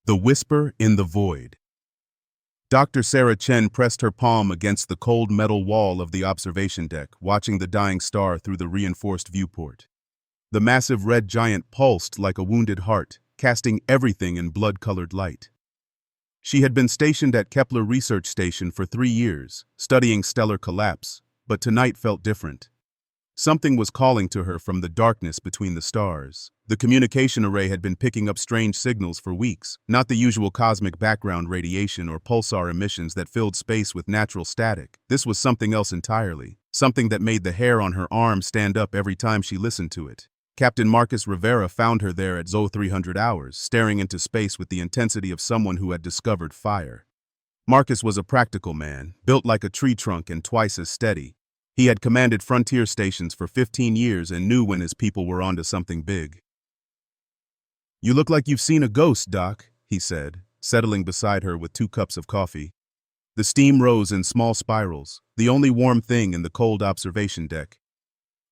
The Whisper in the Void. Dr. Sarah Chen pressed her palm against the cold metal wall of the observation deck, watching the dying star through the reinforced viewport. The massive red giant pulsed like a wounded heart, casting everything in blood-colored light. She had been stationed at Kepler Research Station for 3 years, studying stellar collapse, but tonight felt different. Something was calling to her from the darkness between the stars. The communication array had been picking up strange signals for weeks, not the usual cosmic background radiation or pulsar emissions that filled space with natural static. This was something else entirely, something that made the hair on her arm stand up every time she listened to it. Captain Marcus Rivera found her there at 0300 hours, staring into space with the intensity of someone who had discovered fire. Marcus was a practical man, built like a tree trunk and twice as steady. He had commanded frontier stations for 15 years and knew when his people were onto something big. "You look like you've seen a ghost, Doc," he said, settling beside her with 2 cups of coffee. The steam rose in small spirals, the only warm thing in the cold observation deck.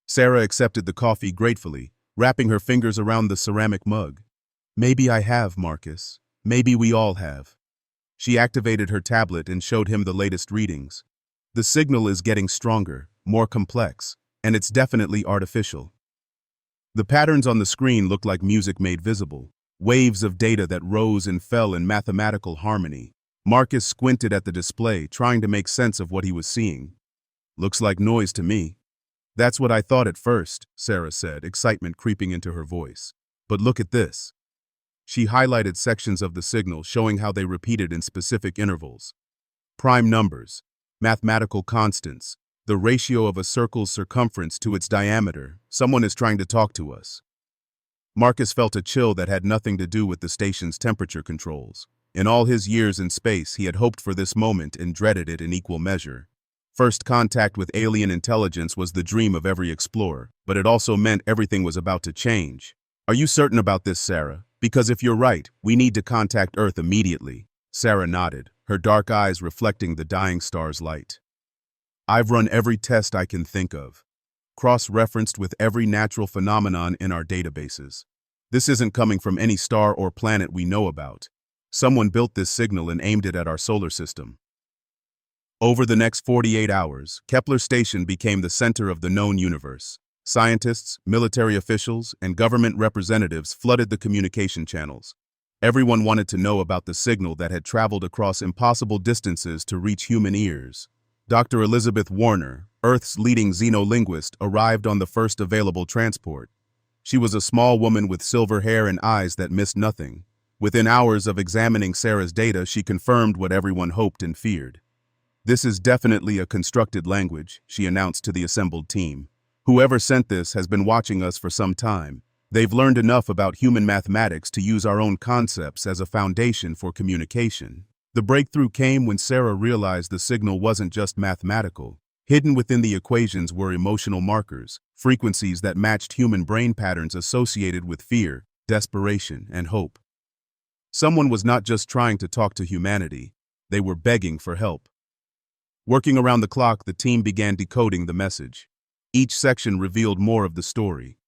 Sarah accepted the coffee gratefully, wrapping her fingers around the ceramic mug. "Maybe I have, Marcus. Maybe we all have." She activated her tablet and showed him the latest readings. "The signal is getting stronger, more complex, and it's definitely artificial." The patterns on the screen looked like music made visible, waves of data that rose and fell in mathematical harmony. Marcus squinted at the display, trying to make sense of what he was seeing. "Looks like noise to me." "That's what I thought at first," Sarah said, excitement creeping into her voice. "But look at this." She highlighted sections of the signal, showing how they repeated in specific intervals. Prime numbers, mathematical constants, the ratio of a circle's circumference to its diameter. Someone is trying to talk to us. Marcus felt a chill that had nothing to do with the station's temperature controls. In all his years in space, he had hoped for this moment and dreaded it in equal measure. First contact with alien intelligence was the dream of every explorer, but it also meant everything was about to change. "Are you certain about this, Sarah? Because if you're right, we need to contact Earth immediately." Sarah nodded, her dark eyes reflecting the dying star's light. "I've run every test I can think of, cross-referenced with every natural phenomenon in our databases. This isn't coming from any star or planet we know about. Someone built this signal and aimed it at our solar system." Over the next 48 hours, Kepler Station became the center of the known universe. Scientists, military officials, and government representatives flooded the communication channels. Everyone wanted to know about the signal that had traveled across impossible distances to reach human ears. Dr. Elizabeth Warner, Earth's leading xenolinguist, arrived on the first available transport. She was a small woman with silver hair and eyes that missed nothing. Within hours of examining Sarah's data, she confirmed what everyone hoped and feared. "This is definitely a constructed language," she announced to the assembled team. "Whoever sent this has been watching us for some time. They've learned enough about human mathematics to use our own concepts as a foundation for communication." The breakthrough came when Sarah realized the signal wasn't just mathematical. Hidden within the equations were emotional markers, frequencies that matched human brain patterns associated with fear, desperation, and hope. Someone was not just trying to talk to humanity, they were begging for help. Working around the clock, the team began decoding the message. Each section revealed more of the story.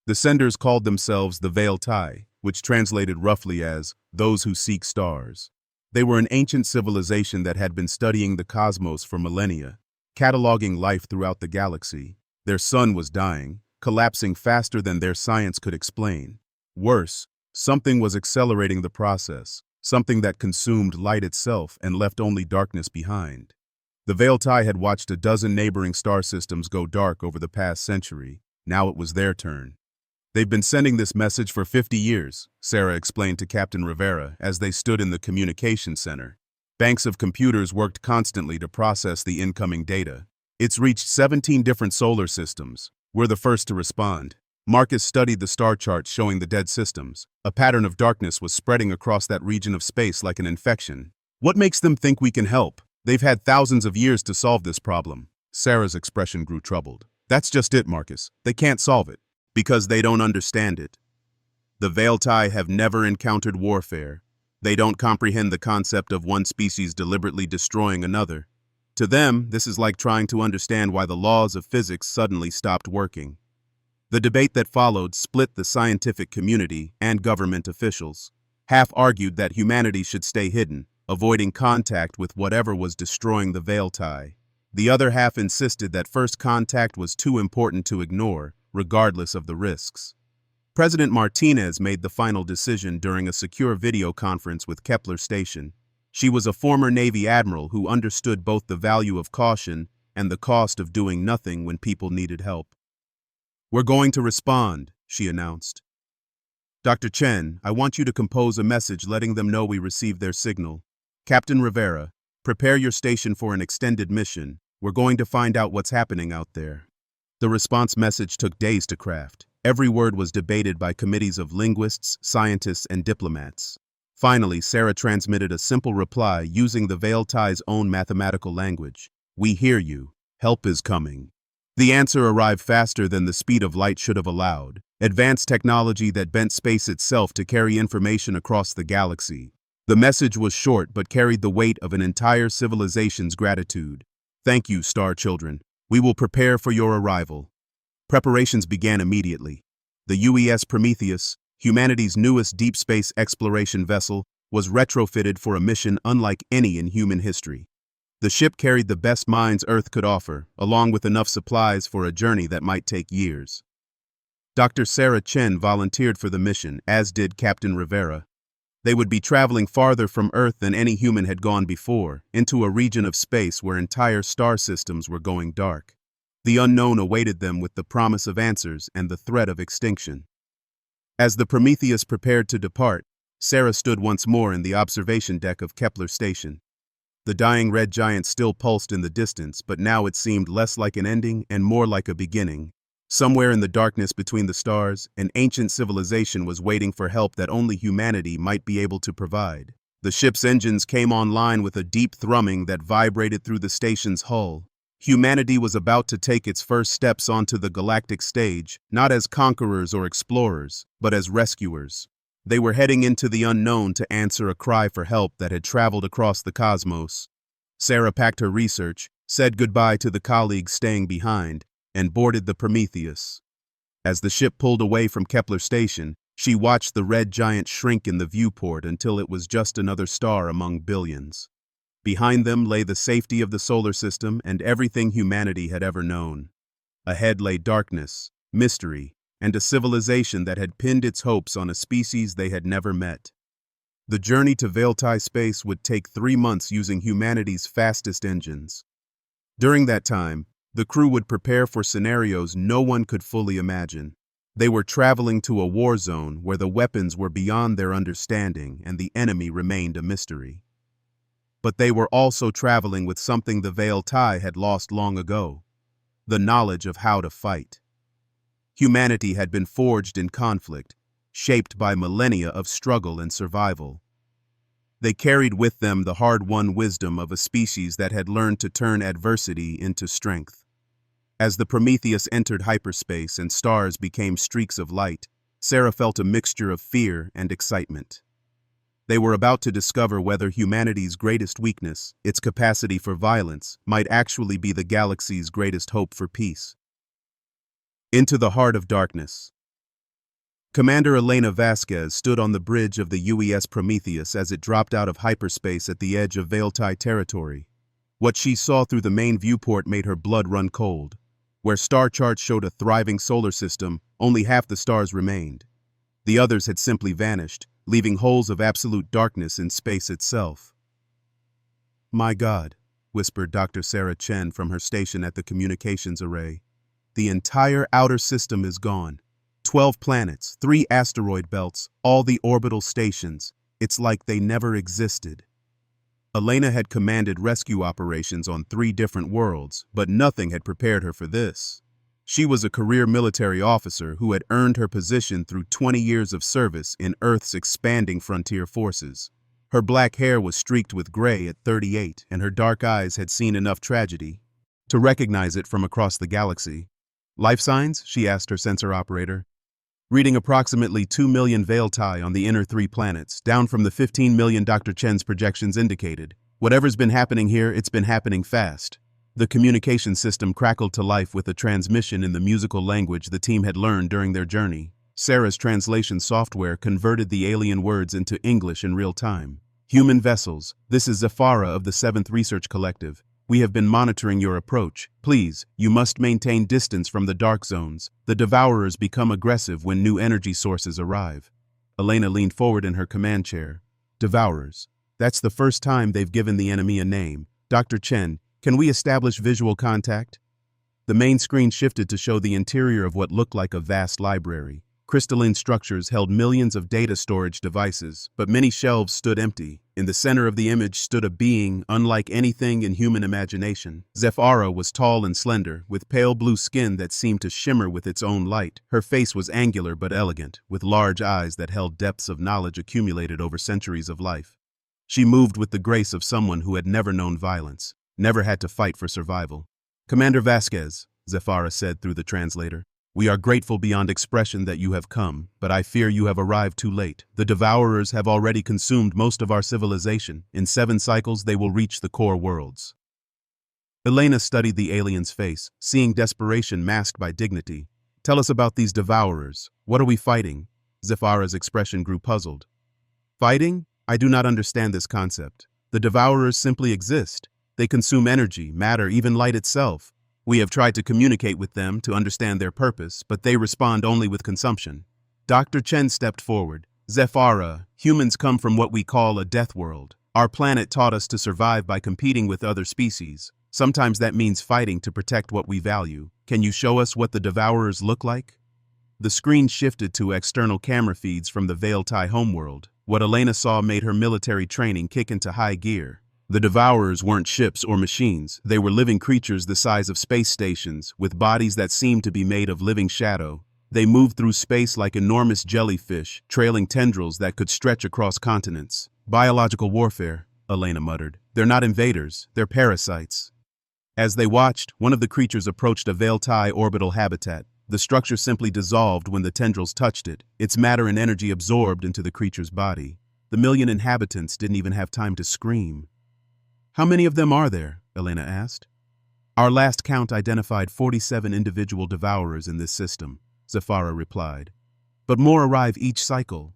The senders called themselves the Veil Tai, which translated roughly as those who seek stars. They were an ancient civilization that had been studying the cosmos for millennia, cataloging life throughout the galaxy. Their sun was dying, collapsing faster than their science could explain. Worse, something was accelerating the process, something that consumed light itself and left only darkness behind. The Veil Tai had watched a dozen neighboring star systems go dark over the past century. Now it was their turn. "They've been sending this message for 50 years, Sarah explained to Captain Rivera as they stood in the communication center. Banks of computers worked constantly to process the incoming data. "It's reached 17 different solar systems. We're the first to respond." Marcus studied the star charts showing the dead systems. A pattern of darkness was spreading across that region of space like an infection. "What makes them think we can help? They've had thousands of years to solve this problem." Sarah's expression grew troubled. "That's just it, Marcus. They can't solve it. Because they don't understand it. The Veil Tai have never encountered warfare. They don't comprehend the concept of one species deliberately destroying another. To them, this is like trying to understand why the laws of physics suddenly stopped working." The debate that followed split the scientific community and government officials. Half argued that humanity should stay hidden, avoiding contact with whatever was destroying the veil tie. The other half insisted that first contact was too important to ignore, regardless of the risks. President Martinez made the final decision during a secure video conference with Kepler Station. She was a former Navy admiral who understood both the value of caution and the cost of doing nothing when people needed help. "We're going to respond," she announced. "Dr. Chen, I want you to compose a message letting them know we received their signal. Captain Rivera, prepare your station for an extended mission. We're going to find out what's happening out there." The response message took days to craft. Every word was debated by committees of linguists, scientists, and diplomats. Finally, Sarah transmitted a simple reply using the veil tie's own mathematical language. "We hear you. Help is coming." The answer arrived faster than the speed of light should have allowed. Advanced technology that bent space itself to carry information across the galaxy. The message was short but carried the weight of an entire civilization's gratitude. "Thank you, star children. We will prepare for your arrival." Preparations began immediately. The UES Prometheus, humanity's newest deep space exploration vessel, was retrofitted for a mission unlike any in human history. The ship carried the best minds Earth could offer, along with enough supplies for a journey that might take years. Dr. Sarah Chen volunteered for the mission, as did Captain Rivera. They would be traveling farther from Earth than any human had gone before, into a region of space where entire star systems were going dark. The unknown awaited them with the promise of answers and the threat of extinction. As the Prometheus prepared to depart, Sarah stood once more in the observation deck of Kepler Station. The dying red giant still pulsed in the distance, but now it seemed less like an ending and more like a beginning. Somewhere in the darkness between the stars, an ancient civilization was waiting for help that only humanity might be able to provide. The ship's engines came online with a deep thrumming that vibrated through the station's hull. Humanity was about to take its first steps onto the galactic stage, not as conquerors or explorers, but as rescuers. They were heading into the unknown to answer a cry for help that had traveled across the cosmos. Sarah packed her research, said goodbye to the colleagues staying behind, and boarded the Prometheus. As the ship pulled away from Kepler Station, she watched the red giant shrink in the viewport until it was just another star among billions. Behind them lay the safety of the solar system and everything humanity had ever known. Ahead lay darkness, mystery, and a civilization that had pinned its hopes on a species they had never met. The journey to Veiltai space would take 3 months using humanity's fastest engines. During that time, the crew would prepare for scenarios no one could fully imagine. They were traveling to a war zone where the weapons were beyond their understanding and the enemy remained a mystery. But they were also traveling with something the Veiltai had lost long ago: the knowledge of how to fight. Humanity had been forged in conflict, shaped by millennia of struggle and survival. They carried with them the hard-won wisdom of a species that had learned to turn adversity into strength. As the Prometheus entered hyperspace and stars became streaks of light, Sarah felt a mixture of fear and excitement. They were about to discover whether humanity's greatest weakness, its capacity for violence, might actually be the galaxy's greatest hope for peace. Into the heart of darkness. Commander Elena Vasquez stood on the bridge of the UES Prometheus as it dropped out of hyperspace at the edge of Veiltai territory. What she saw through the main viewport made her blood run cold. Where star charts showed a thriving solar system, only half the stars remained. The others had simply vanished, leaving holes of absolute darkness in space itself. "My God," whispered Dr. Sarah Chen from her station at the communications array. "The entire outer system is gone. 12 planets, 3 asteroid belts, all the orbital stations. It's like they never existed." Elena had commanded rescue operations on 3 different worlds, but nothing had prepared her for this. She was a career military officer who had earned her position through 20 years of service in Earth's expanding frontier forces. Her black hair was streaked with gray at 38, and her dark eyes had seen enough tragedy to recognize it from across the galaxy. "Life signs?" she asked her sensor operator. "Reading approximately 2 million Veiltai on the inner 3 planets, down from the 15 million Dr. Chen's projections indicated. Whatever's been happening here, it's been happening fast." The communication system crackled to life with a transmission in the musical language the team had learned during their journey. Sarah's translation software converted the alien words into English in real time. Human vessels, this is Zafara of the 7th Research Collective. We have been monitoring your approach. Please, you must maintain distance from the dark zones. The Devourers become aggressive when new energy sources arrive. Elena leaned forward in her command chair. Devourers. That's the first time they've given the enemy a name. Dr. Chen, can we establish visual contact? The main screen shifted to show the interior of what looked like a vast library. Crystalline structures held millions of data storage devices, but many shelves stood empty. In the center of the image stood a being unlike anything in human imagination. Zafara was tall and slender, with pale blue skin that seemed to shimmer with its own light. Her face was angular but elegant, with large eyes that held depths of knowledge accumulated over centuries of life. She moved with the grace of someone who had never known violence, never had to fight for survival. Commander Vasquez, Zafara said through the translator, we are grateful beyond expression that you have come, but I fear you have arrived too late. The Devourers have already consumed most of our civilization. In 7 cycles, they will reach the core worlds. Elena studied the alien's face, seeing desperation masked by dignity. Tell us about these Devourers. What are we fighting? Zafara's expression grew puzzled. Fighting? I do not understand this concept. The Devourers simply exist. They consume energy, matter, even light itself. We have tried to communicate with them to understand their purpose, but they respond only with consumption. Dr. Chen stepped forward. Zafara, humans come from what we call a death world. Our planet taught us to survive by competing with other species. Sometimes that means fighting to protect what we value. Can you show us what the Devourers look like? The screen shifted to external camera feeds from the Veiltai homeworld. What Elena saw made her military training kick into high gear. The Devourers weren't ships or machines. They were living creatures the size of space stations, with bodies that seemed to be made of living shadow. They moved through space like enormous jellyfish, trailing tendrils that could stretch across continents. Biological warfare, Elena muttered. They're not invaders, they're parasites. As they watched, one of the creatures approached a Veiltai orbital habitat. The structure simply dissolved when the tendrils touched it, its matter and energy absorbed into the creature's body. The million inhabitants didn't even have time to scream. How many of them are there? Elena asked. Our last count identified 47 individual Devourers in this system, Zafara replied. But more arrive each cycle.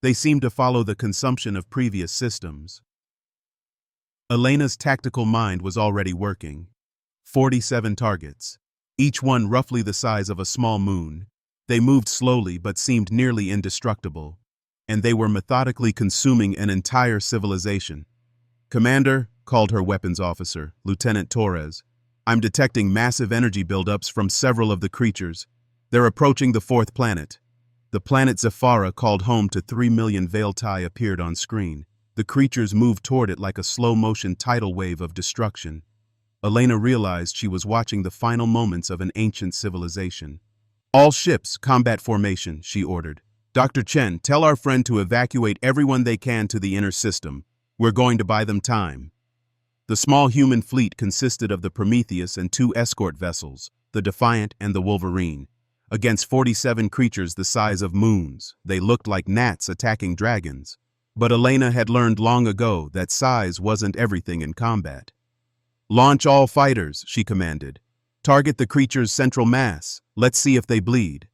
They seem to follow the consumption of previous systems. Elena's tactical mind was already working. 47 targets, each one roughly the size of a small moon. They moved slowly but seemed nearly indestructible, and they were methodically consuming an entire civilization. Commander, called her weapons officer, Lieutenant Torres, I'm detecting massive energy buildups from several of the creatures. They're approaching the 4th planet. The planet Zafara, called home to 3 million Veiltai, appeared on screen. The creatures moved toward it like a slow-motion tidal wave of destruction. Elena realized she was watching the final moments of an ancient civilization. All ships, combat formation, she ordered. Dr. Chen, tell our friend to evacuate everyone they can to the inner system. We're going to buy them time. The small human fleet consisted of the Prometheus and 2 escort vessels, the Defiant and the Wolverine. Against 47 creatures the size of moons, they looked like gnats attacking dragons. But Elena had learned long ago that size wasn't everything in combat. Launch all fighters, she commanded. Target the creature's central mass. Let's see if they bleed.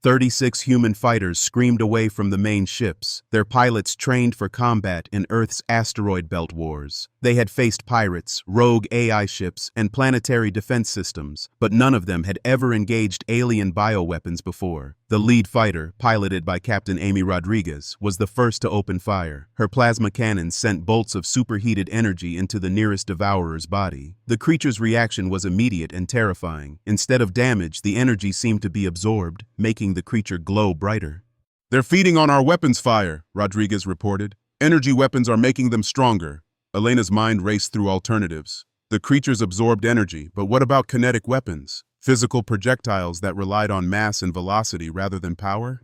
36 human fighters screamed away from the main ships, their pilots trained for combat in Earth's asteroid belt wars. They had faced pirates, rogue AI ships, and planetary defense systems, but none of them had ever engaged alien bioweapons before. The lead fighter, piloted by Captain Amy Rodriguez, was the first to open fire. Her plasma cannons sent bolts of superheated energy into the nearest Devourer's body. The creature's reaction was immediate and terrifying. Instead of damage, the energy seemed to be absorbed, making the creature glow brighter. They're feeding on our weapons fire, Rodriguez reported. Energy weapons are making them stronger. Elena's mind raced through alternatives. The creatures absorbed energy, but what about kinetic weapons? Physical projectiles that relied on mass and velocity rather than power?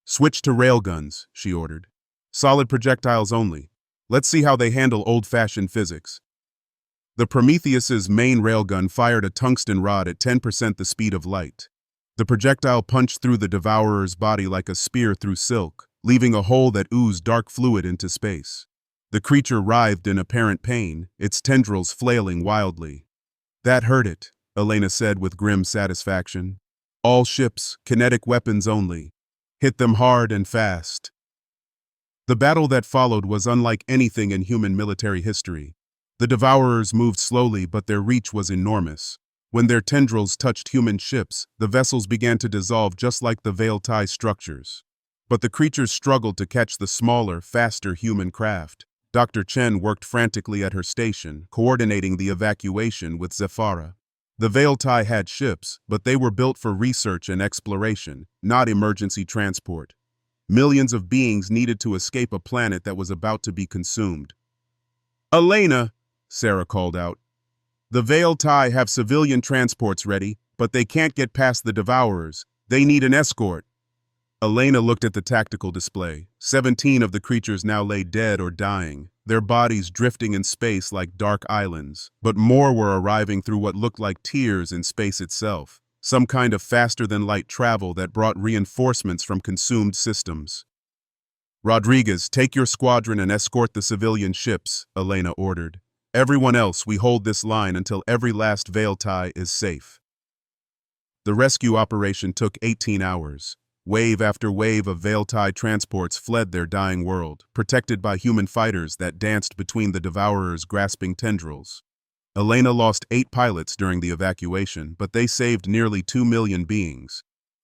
Switch to railguns, she ordered. Solid projectiles only. Let's see how they handle old-fashioned physics. The Prometheus's main railgun fired a tungsten rod at 10% the speed of light. The projectile punched through the Devourer's body like a spear through silk, leaving a hole that oozed dark fluid into space. The creature writhed in apparent pain, its tendrils flailing wildly. That hurt it, Elena said with grim satisfaction. All ships, kinetic weapons only. Hit them hard and fast. The battle that followed was unlike anything in human military history. The Devourers moved slowly, but their reach was enormous. When their tendrils touched human ships, the vessels began to dissolve just like the veil-tie structures. But the creatures struggled to catch the smaller, faster human craft. Dr. Chen worked frantically at her station, coordinating the evacuation with Zephyra. The veil-tie had ships, but they were built for research and exploration, not emergency transport. Millions of beings needed to escape a planet that was about to be consumed. "Elena," Sarah called out. "The veil-tie have civilian transports ready, but they can't get past the Devourers. They need an escort." Elena looked at the tactical display. 17 of the creatures now lay dead or dying, their bodies drifting in space like dark islands. But more were arriving through what looked like tears in space itself, some kind of faster-than-light travel that brought reinforcements from consumed systems. "Rodriguez, take your squadron and escort the civilian ships," Elena ordered. "Everyone else, we hold this line until every last veil-tie is safe." The rescue operation took 18 hours. Wave after wave of veil-tie transports fled their dying world, protected by human fighters that danced between the Devourers' grasping tendrils. Elena lost 8 pilots during the evacuation, but they saved nearly 2 million beings.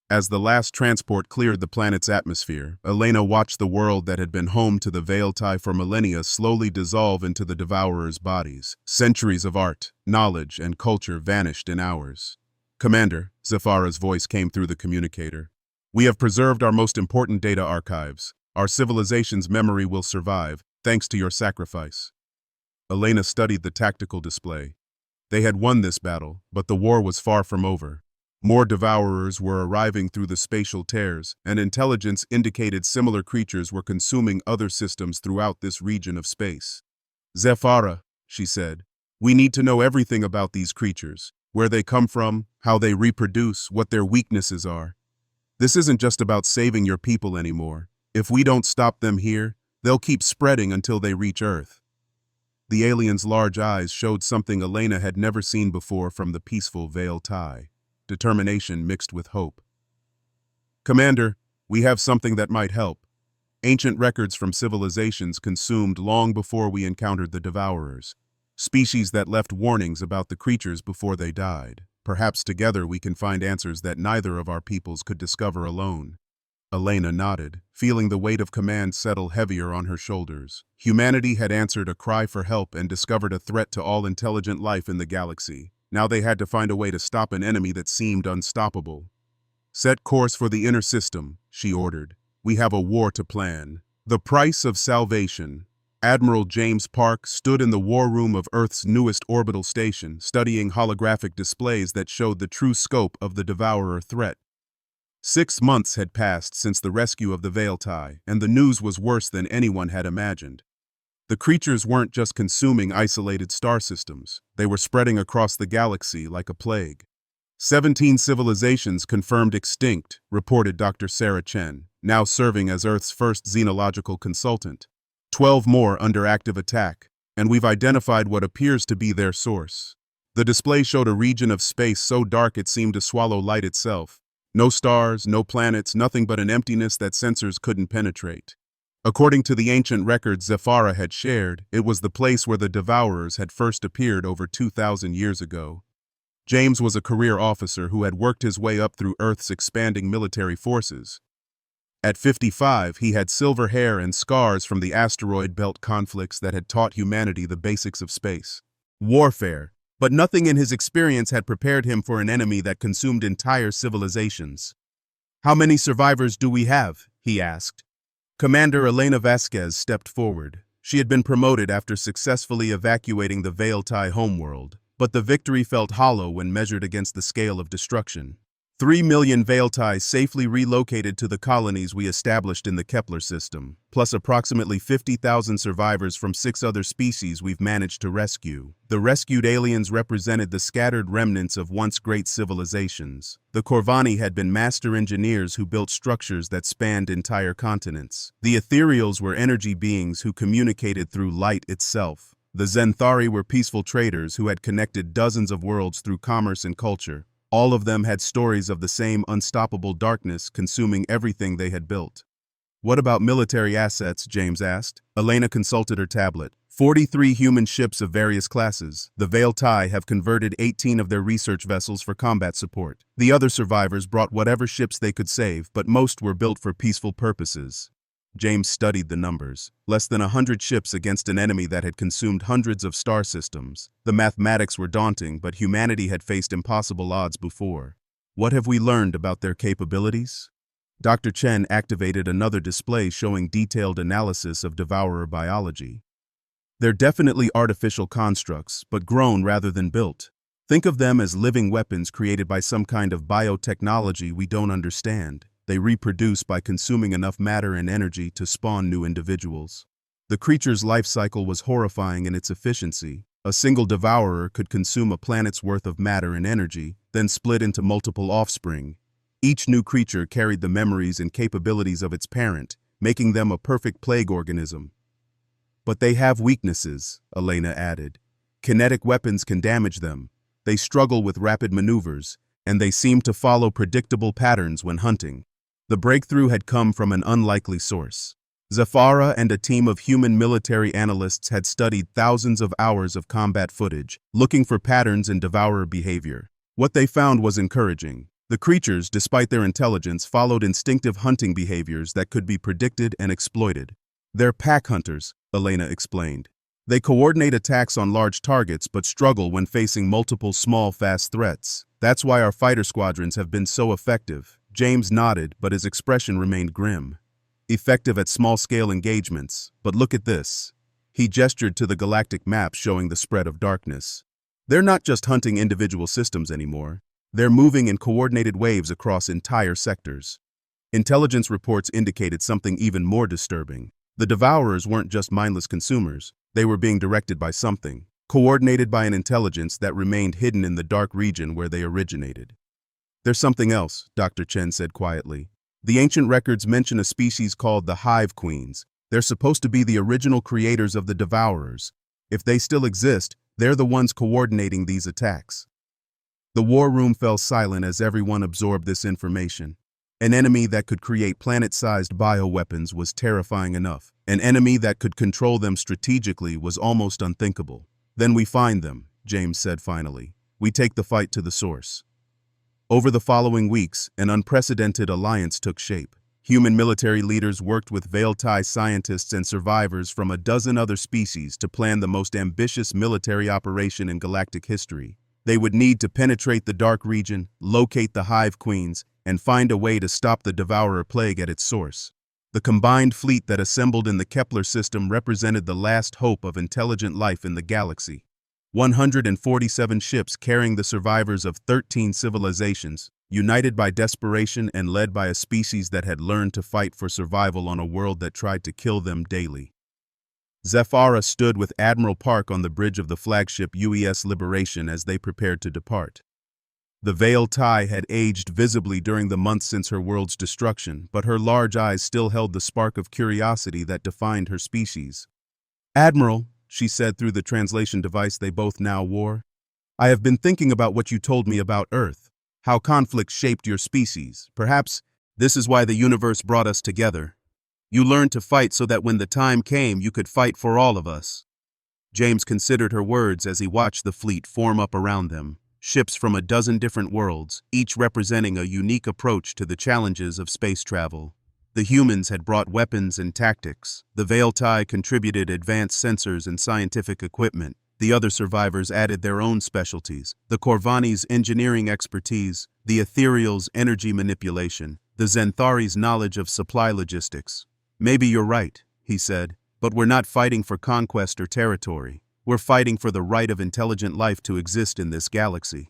As the last transport cleared the planet's atmosphere, Elena watched the world that had been home to the veil-tie for millennia slowly dissolve into the Devourers' bodies. Centuries of art, knowledge, and culture vanished in hours. "Commander," Zephyra's voice came through the communicator. "We have preserved our most important data archives. Our civilization's memory will survive, thanks to your sacrifice." Elena studied the tactical display. They had won this battle, but the war was far from over. More Devourers were arriving through the spatial tears, and intelligence indicated similar creatures were consuming other systems throughout this region of space. "Zephyra," she said, "we need to know everything about these creatures, where they come from, how they reproduce, what their weaknesses are. This isn't just about saving your people anymore. If we don't stop them here, they'll keep spreading until they reach Earth." The alien's large eyes showed something Elena had never seen before from the peaceful veil-tie. Determination mixed with hope. "Commander, we have something that might help. Ancient records from civilizations consumed long before we encountered the Devourers. Species that left warnings about the creatures before they died. Perhaps together we can find answers that neither of our peoples could discover alone." Elena nodded, feeling the weight of command settle heavier on her shoulders. Humanity had answered a cry for help and discovered a threat to all intelligent life in the galaxy. Now they had to find a way to stop an enemy that seemed unstoppable. "Set course for the inner system," she ordered. "We have a war to plan." The price of salvation. Admiral James Park stood in the war room of Earth's newest orbital station, studying holographic displays that showed the true scope of the Devourer threat. 6 months had passed since the rescue of the veil-tie, and the news was worse than anyone had imagined. The creatures weren't just consuming isolated star systems, they were spreading across the galaxy like a plague. 17 civilizations confirmed extinct, reported Dr. Sarah Chen, now serving as Earth's first xenological consultant. 12 more under active attack, and we've identified what appears to be their source. The display showed a region of space so dark it seemed to swallow light itself. No stars, no planets, nothing but an emptiness that sensors couldn't penetrate. According to the ancient records Zephyra had shared, it was the place where the Devourers had first appeared over 2,000 years ago. James was a career officer who had worked his way up through Earth's expanding military forces. At 55, he had silver hair and scars from the asteroid belt conflicts that had taught humanity the basics of space warfare, but nothing in his experience had prepared him for an enemy that consumed entire civilizations. "How many survivors do we have?" he asked. Commander Elena Vasquez stepped forward. She had been promoted after successfully evacuating the veil-tie homeworld, but the victory felt hollow when measured against the scale of destruction. 3 million veil-ties safely relocated to the colonies we established in the Kepler system, plus approximately 50,000 survivors from 6 other species we've managed to rescue. The rescued aliens represented the scattered remnants of once great civilizations. The Corvani had been master engineers who built structures that spanned entire continents. The ethereals were energy beings who communicated through light itself. The Zenthari were peaceful traders who had connected dozens of worlds through commerce and culture. All of them had stories of the same unstoppable darkness consuming everything they had built. What about military assets? James asked. Elena consulted her tablet. 43 human ships of various classes. The Veil Tai have converted 18 of their research vessels for combat support. The other survivors brought whatever ships they could save, but most were built for peaceful purposes. James studied the numbers. Less than 100 ships against an enemy that had consumed hundreds of star systems. The mathematics were daunting, but humanity had faced impossible odds before. What have we learned about their capabilities? Dr. Chen activated another display showing detailed analysis of devourer biology. They're definitely artificial constructs, but grown rather than built. Think of them as living weapons created by some kind of biotechnology we don't understand. They reproduce by consuming enough matter and energy to spawn new individuals. The creature's life cycle was horrifying in its efficiency. A single devourer could consume a planet's worth of matter and energy, then split into multiple offspring. Each new creature carried the memories and capabilities of its parent, making them a perfect plague organism. But they have weaknesses, Elena added. Kinetic weapons can damage them. They struggle with rapid maneuvers, and they seem to follow predictable patterns when hunting. The breakthrough had come from an unlikely source. Zafara and a team of human military analysts had studied thousands of hours of combat footage, looking for patterns in devourer behavior. What they found was encouraging. The creatures, despite their intelligence, followed instinctive hunting behaviors that could be predicted and exploited. They're pack hunters, Elena explained. They coordinate attacks on large targets but struggle when facing multiple small, fast threats. That's why our fighter squadrons have been so effective. James nodded, but his expression remained grim. Effective at small-scale engagements, but look at this. He gestured to the galactic map showing the spread of darkness. They're not just hunting individual systems anymore. They're moving in coordinated waves across entire sectors. Intelligence reports indicated something even more disturbing. The devourers weren't just mindless consumers. They were being directed by something, coordinated by an intelligence that remained hidden in the dark region where they originated. There's something else, Dr. Chen said quietly. The ancient records mention a species called the Hive Queens. They're supposed to be the original creators of the devourers. If they still exist, they're the ones coordinating these attacks. The war room fell silent as everyone absorbed this information. An enemy that could create planet-sized bioweapons was terrifying enough. An enemy that could control them strategically was almost unthinkable. Then we find them, James said finally. We take the fight to the source. Over the following weeks, an unprecedented alliance took shape. Human military leaders worked with Veil Tai scientists and survivors from a dozen other species to plan the most ambitious military operation in galactic history. They would need to penetrate the dark region, locate the Hive Queens, and find a way to stop the Devourer plague at its source. The combined fleet that assembled in the Kepler system represented the last hope of intelligent life in the galaxy. 147 ships carrying the survivors of 13 civilizations, united by desperation and led by a species that had learned to fight for survival on a world that tried to kill them daily. Zafara stood with Admiral Park on the bridge of the flagship UES Liberation as they prepared to depart. The Veil Tai had aged visibly during the months since her world's destruction, but her large eyes still held the spark of curiosity that defined her species. "Admiral," she said through the translation device they both now wore, "I have been thinking about what you told me about Earth, how conflict shaped your species. Perhaps this is why the universe brought us together. You learned to fight so that when the time came, you could fight for all of us." James considered her words as he watched the fleet form up around them. Ships from a dozen different worlds, each representing a unique approach to the challenges of space travel. The humans had brought weapons and tactics. The Veil Tai contributed advanced sensors and scientific equipment. The other survivors added their own specialties. The Corvani's engineering expertise, the Ethereal's energy manipulation, the Xanthari's knowledge of supply logistics. "Maybe you're right," he said, "but we're not fighting for conquest or territory. We're fighting for the right of intelligent life to exist in this galaxy."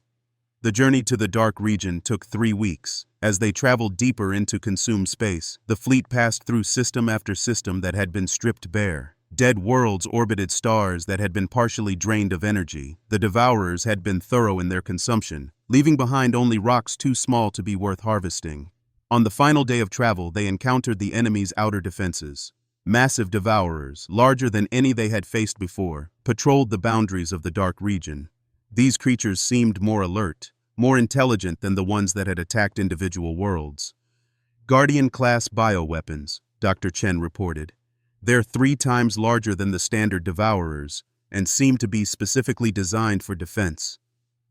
The journey to the dark region took 3 weeks. As they traveled deeper into consumed space, the fleet passed through system after system that had been stripped bare. Dead worlds orbited stars that had been partially drained of energy. The Devourers had been thorough in their consumption, leaving behind only rocks too small to be worth harvesting. On the final day of travel, they encountered the enemy's outer defenses. Massive Devourers, larger than any they had faced before, patrolled the boundaries of the dark region. These creatures seemed more alert. more intelligent than the ones that had attacked individual worlds. Guardian-class bioweapons, Dr. Chen reported. They're 3 times larger than the standard Devourers, and seem to be specifically designed for defense.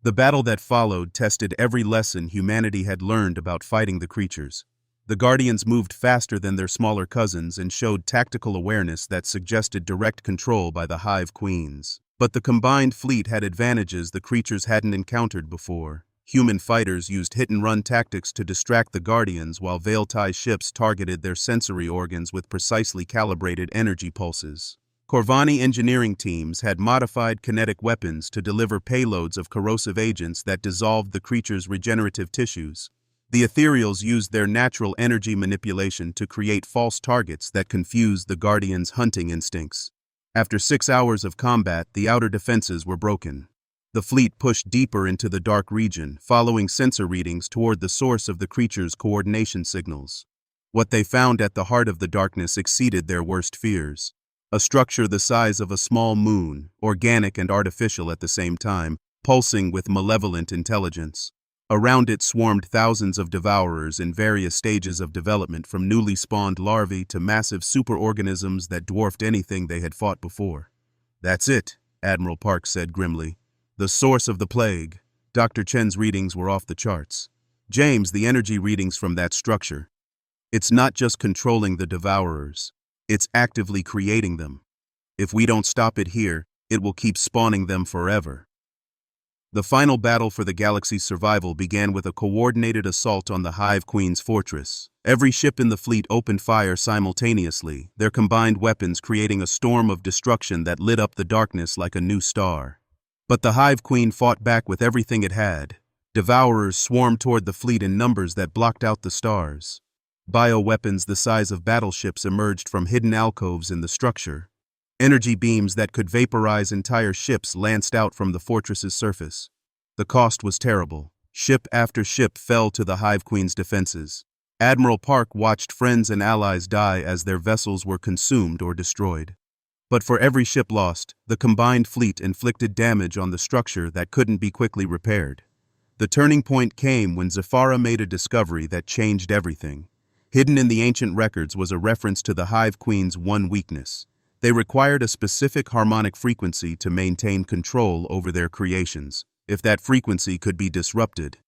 The battle that followed tested every lesson humanity had learned about fighting the creatures. The Guardians moved faster than their smaller cousins and showed tactical awareness that suggested direct control by the Hive Queens. But the combined fleet had advantages the creatures hadn't encountered before. Human fighters used hit-and-run tactics to distract the Guardians, while Veil-Tai ships targeted their sensory organs with precisely calibrated energy pulses. Corvani engineering teams had modified kinetic weapons to deliver payloads of corrosive agents that dissolved the creatures' regenerative tissues. The Ethereals used their natural energy manipulation to create false targets that confused the Guardians' hunting instincts. After 6 hours of combat, the outer defenses were broken. The fleet pushed deeper into the dark region, following sensor readings toward the source of the creatures' coordination signals. What they found at the heart of the darkness exceeded their worst fears. A structure the size of a small moon, organic and artificial at the same time, pulsing with malevolent intelligence. Around it swarmed thousands of Devourers in various stages of development, from newly spawned larvae to massive superorganisms that dwarfed anything they had fought before. "That's it," Admiral Park said grimly. "The source of the plague." Dr. Chen's readings were off the charts. "James, the energy readings from that structure. It's not just controlling the Devourers. It's actively creating them. If we don't stop it here, it will keep spawning them forever." The final battle for the galaxy's survival began with a coordinated assault on the Hive Queen's fortress. Every ship in the fleet opened fire simultaneously, their combined weapons creating a storm of destruction that lit up the darkness like a new star. But the Hive Queen fought back with everything it had. Devourers swarmed toward the fleet in numbers that blocked out the stars. Bioweapons the size of battleships emerged from hidden alcoves in the structure. Energy beams that could vaporize entire ships lanced out from the fortress's surface. The cost was terrible. Ship after ship fell to the Hive Queen's defenses. Admiral Park watched friends and allies die as their vessels were consumed or destroyed. But for every ship lost, the combined fleet inflicted damage on the structure that couldn't be quickly repaired. The turning point came when Zephyra made a discovery that changed everything. Hidden in the ancient records was a reference to the Hive Queen's one weakness. They required a specific harmonic frequency to maintain control over their creations. If that frequency could be disrupted,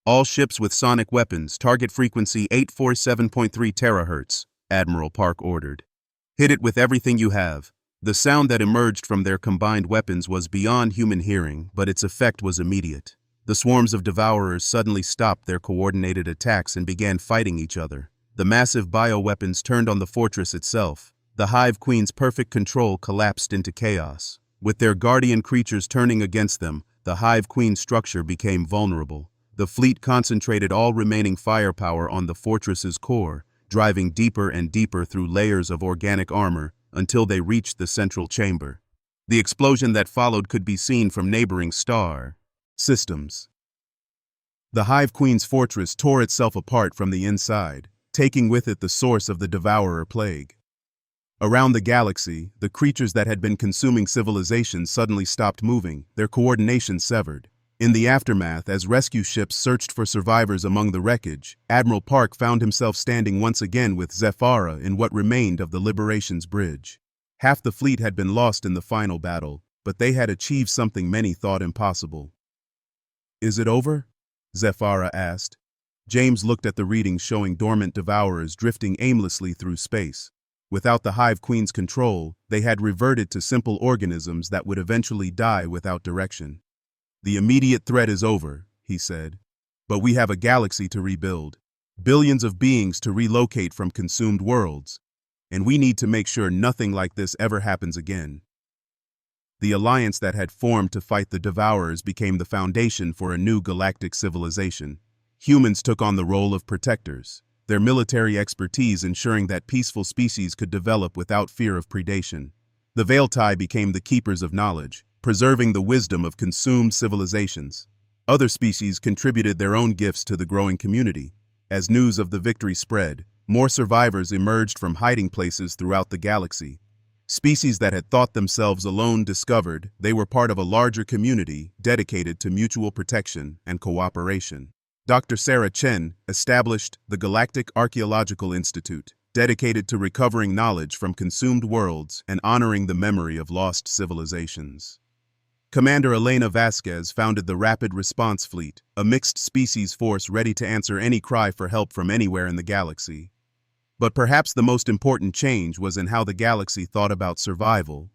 all ships with sonic weapons, target frequency 847.3 terahertz, Admiral Park ordered. Hit it with everything you have. The sound that emerged from their combined weapons was beyond human hearing, but its effect was immediate. The swarms of Devourers suddenly stopped their coordinated attacks and began fighting each other. The massive bioweapons turned on the fortress itself. The Hive Queen's perfect control collapsed into chaos. With their guardian creatures turning against them, the Hive Queen structure became vulnerable. The fleet concentrated all remaining firepower on the fortress's core, driving deeper and deeper through layers of organic armor until they reached the central chamber. The explosion that followed could be seen from neighboring star systems. The Hive Queen's fortress tore itself apart from the inside, taking with it the source of the Devourer plague. Around the galaxy, the creatures that had been consuming civilization suddenly stopped moving, their coordination severed. In the aftermath, as rescue ships searched for survivors among the wreckage, Admiral Park found himself standing once again with Zephyra in what remained of the Liberation's bridge. Half the fleet had been lost in the final battle, but they had achieved something many thought impossible. "Is it over?" Zephyra asked. James looked at the readings showing dormant Devourers drifting aimlessly through space. Without the Hive Queen's control, they had reverted to simple organisms that would eventually die without direction. "The immediate threat is over," he said. "But we have a galaxy to rebuild, billions of beings to relocate from consumed worlds, and we need to make sure nothing like this ever happens again." The alliance that had formed to fight the Devourers became the foundation for a new galactic civilization. Humans took on the role of protectors, their military expertise ensuring that peaceful species could develop without fear of predation. The Veil-Tai became the keepers of knowledge, preserving the wisdom of consumed civilizations. Other species contributed their own gifts to the growing community. As news of the victory spread, more survivors emerged from hiding places throughout the galaxy. Species that had thought themselves alone discovered they were part of a larger community dedicated to mutual protection and cooperation. Dr. Sarah Chen established the Galactic Archaeological Institute, dedicated to recovering knowledge from consumed worlds and honoring the memory of lost civilizations. Commander Elena Vasquez founded the Rapid Response Fleet, a mixed-species force ready to answer any cry for help from anywhere in the galaxy. But perhaps the most important change was in how the galaxy thought about survival.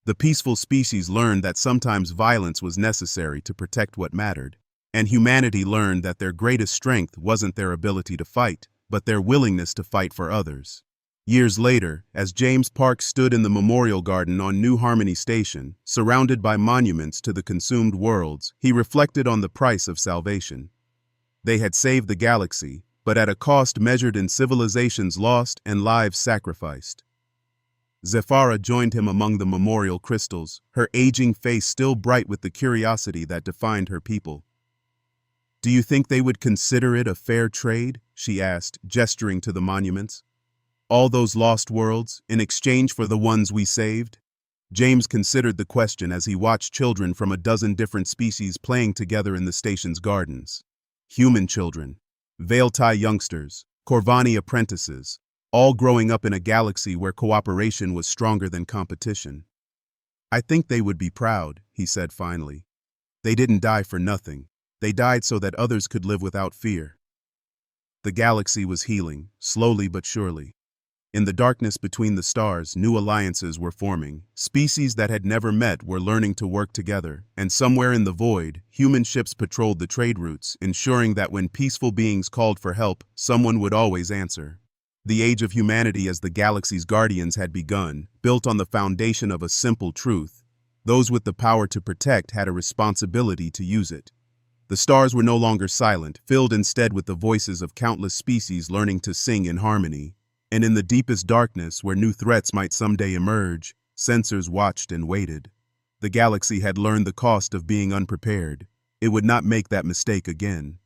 The peaceful species learned that sometimes violence was necessary to protect what mattered, and humanity learned that their greatest strength wasn't their ability to fight, but their willingness to fight for others. Years later, as James Park stood in the Memorial Garden on New Harmony Station, surrounded by monuments to the consumed worlds, he reflected on the price of salvation. They had saved the galaxy, but at a cost measured in civilizations lost and lives sacrificed. Zephyra joined him among the memorial crystals, her aging face still bright with the curiosity that defined her people. "Do you think they would consider it a fair trade?" she asked, gesturing to the monuments. "All those lost worlds, in exchange for the ones we saved?" James considered the question as he watched children from a dozen different species playing together in the station's gardens. Human children, Veiltai youngsters, Corvani apprentices, all growing up in a galaxy where cooperation was stronger than competition. "I think they would be proud," he said finally. "They didn't die for nothing. They died so that others could live without fear." The galaxy was healing, slowly but surely. In the darkness between the stars, new alliances were forming. Species that had never met were learning to work together, and somewhere in the void, human ships patrolled the trade routes, ensuring that when peaceful beings called for help, someone would always answer. The age of humanity as the galaxy's guardians had begun, built on the foundation of a simple truth. Those with the power to protect had a responsibility to use it. The stars were no longer silent, filled instead with the voices of countless species learning to sing in harmony. And in the deepest darkness, where new threats might someday emerge, sensors watched and waited. The galaxy had learned the cost of being unprepared. It would not make that mistake again.